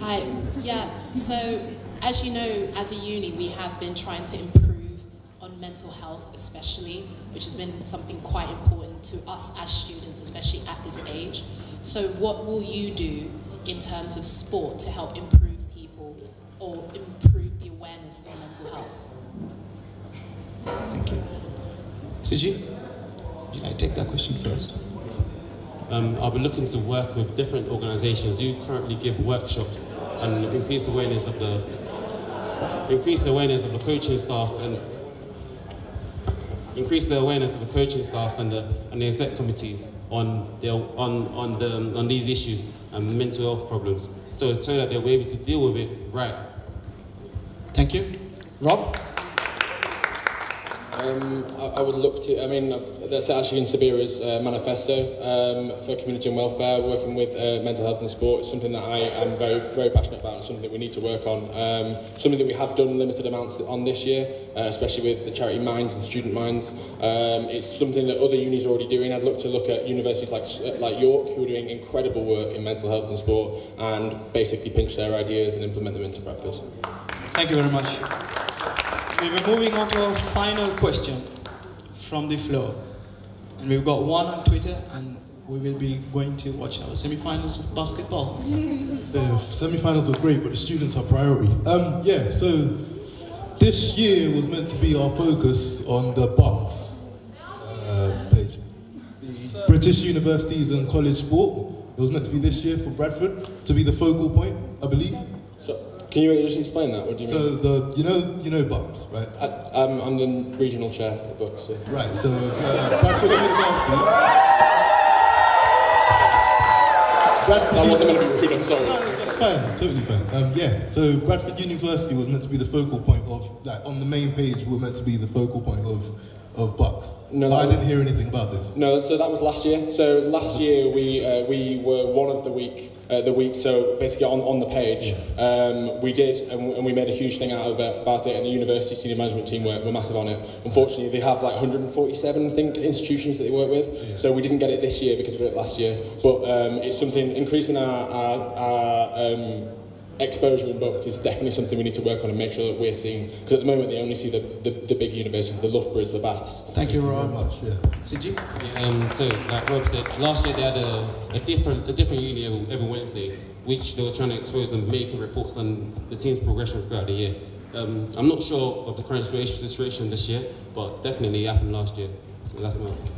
Hi. Yeah. So, as you know, as a uni, we have been trying to improve on mental health, especially, which has been something quite important to us as students, especially at this age. So, what will you do in terms of sport to help improve people or improve the awareness of mental health? Thank you. CG, would you like to take that question first? I'll be looking to work with different organisations who currently give workshops and increase awareness of the coaching staffs and increase the awareness of the coaching staffs and the exec committees on these issues and mental health problems, so that they'll be able to deal with it right. Thank you, Rob. I would look to, that's actually in Sabira's manifesto for community and welfare, working with mental health and sport. It's something that I am very, very passionate about and something that we need to work on. Something that we have done limited amounts on this year, especially with the charity Minds and Student Minds. It's something that other unis are already doing. I'd look at universities like York, who are doing incredible work in mental health and sport, and basically pinch their ideas and implement them into practice. Thank you very much. We were moving on to our final question from the floor. And we've got one on Twitter, and we will be going to watch our semi-finals of basketball. The semi-finals are great, but the students are priority. So this year was meant to be our focus on the Bucks page. The British Universities and College Sport. It was meant to be this year for Bradford, to be the focal point, I believe. Can you just explain that? What do you mean? So you know Bucks, right? I'm the regional chair of Bucks. So. Right. So Bradford University. I wasn't going to be rude. I'm sorry. No, that's fine. Totally fine. So Bradford University was meant to be the focal point of, on the main page, we're meant to be the focal point of Bucks. No, but I didn't hear anything about this. No, so that was last year. So last year we were one of the week. So basically on the page, we did, and we made a huge thing out of about it, and the university senior management team were massive on it. Unfortunately, they have like 147, I think, institutions that they work with, so we didn't get it this year because we got it last year. But it's something, increasing our exposure in Bucks is definitely something we need to work on and make sure that we're seeing, because at the moment they only see the big universities, the Loughboroughs, the Baths. Thank you, Rob. Very much. Siji? So, like Rob said, last year they had a different uni every Wednesday, which they were trying to expose and making reports on the team's progression throughout the year. I'm not sure of the current situation this year, but definitely it happened last year. So that's my answer.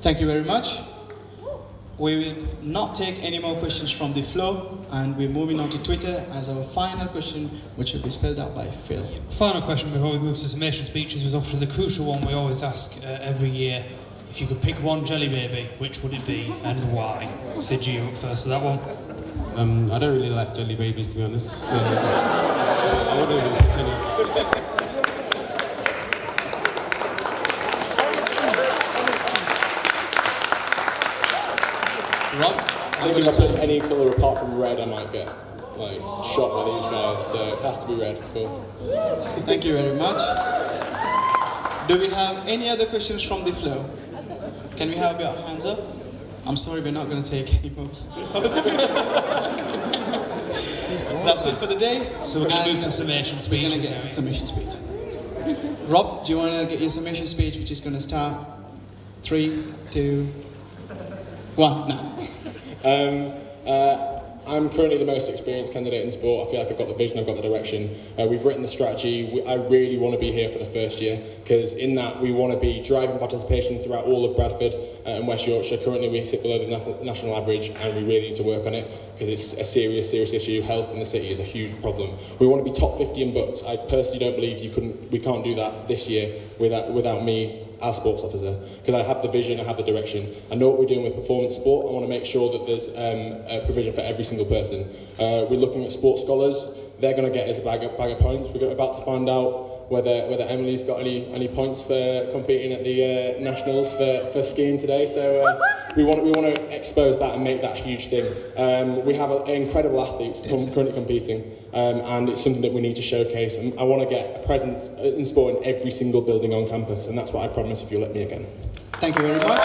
Thank you very much. We will not take any more questions from the floor, and we're moving on to Twitter as our final question, which will be spelled out by Phil. Final question before we move to summation speeches was obviously the crucial one we always ask every year. If you could pick one jelly baby, which would it be and why? Sid, you up first for that one. I don't really like jelly babies, to be honest, so I wouldn't really pick any. Rob? I think if I pick any colour apart from red, I might get shot by these guys, so it has to be red, of course. Thank you very much. Do we have any other questions from the floor? Can we have your hands up? I'm sorry, we're not going to take any more. That's it for the day. So we're going to move to summation speech. We're going to get to summation speech. Rob, do you want to get your summation speech, which is going to start 3, 2, 1, now. I'm currently the most experienced candidate in sport. I feel like I've got the vision, I've got the direction. We've written the strategy. I really want to be here for the first year, because in that we want to be driving participation throughout all of Bradford and West Yorkshire. Currently we sit below the national average, and we really need to work on it because it's a serious issue. Health in the city is a huge problem. We want to be top 50 in Bucks. I personally don't believe we can't do that this year without me as sports officer, because I have the vision, I have the direction. I know what we're doing with performance sport. I want to make sure that there's a provision for every single person. We're looking at sports scholars. They're going to get us a bag of points. We're about to find out whether Emily's got any points for competing at the nationals for skiing today. So we want to expose that and make that a huge thing. We have incredible athletes currently competing, and it's something that we need to showcase. And I want to get a presence in sport in every single building on campus, and that's what I promise if you'll let me again. Thank you very much.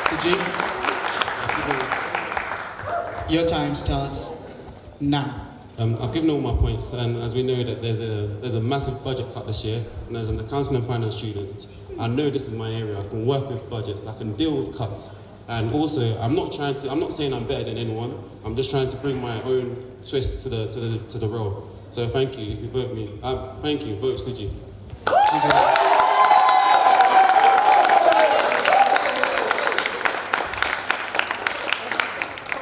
Siji, your time starts now. I've given all my points, and as we know that there's a massive budget cut this year, and as an accounting and finance student, I know this is my area. I can work with budgets, I can deal with cuts, and also I'm not saying I'm better than anyone. I'm just trying to bring my own twist to the role. So thank you if you vote me. Thank you, vote Siji.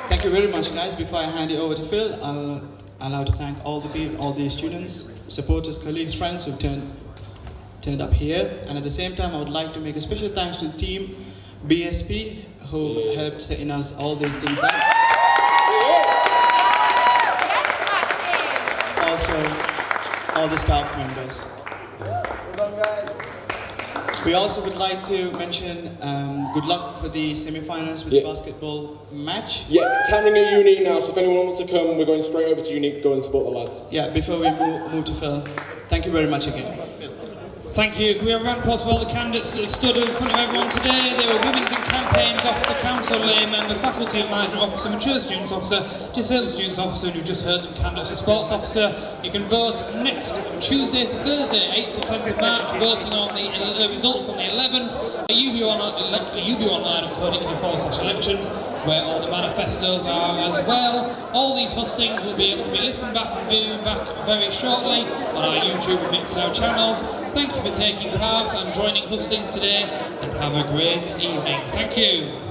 Thank you very much, guys. Before I hand it over to Phil, I'll allow to thank all the people, all the students, supporters, colleagues, friends who turned up here. And at the same time, I would like to make a special thanks to the team, BSP, who helped setting us all these things up. also all the staff members. We also would like to mention good luck for the semi-finals with the basketball match. Yeah, it's happening at Unique now, so if anyone wants to come, we're going straight over to Unique, go and support the lads. Yeah, before we move to Phil, thank you very much again. Thank you. Can we have a round of applause for all the candidates that have stood in front of everyone today? They were Women's and Campaigns Officer, Council Lay Member, Faculty and Management Officer, Mature Students Officer, Disabled Students Officer, and you've just heard them candidates for Sports Officer. You can vote next Tuesday to Thursday, 8th to 10th of March, voting on the results on the 11th. At UBU Online and coding.com/elections, where all the manifestos are as well. All these hustings will be able to be listened back and viewed back very shortly on our YouTube and Mixcloud channels. Thank you for taking part and joining hustings today, and have a great evening. Thank you.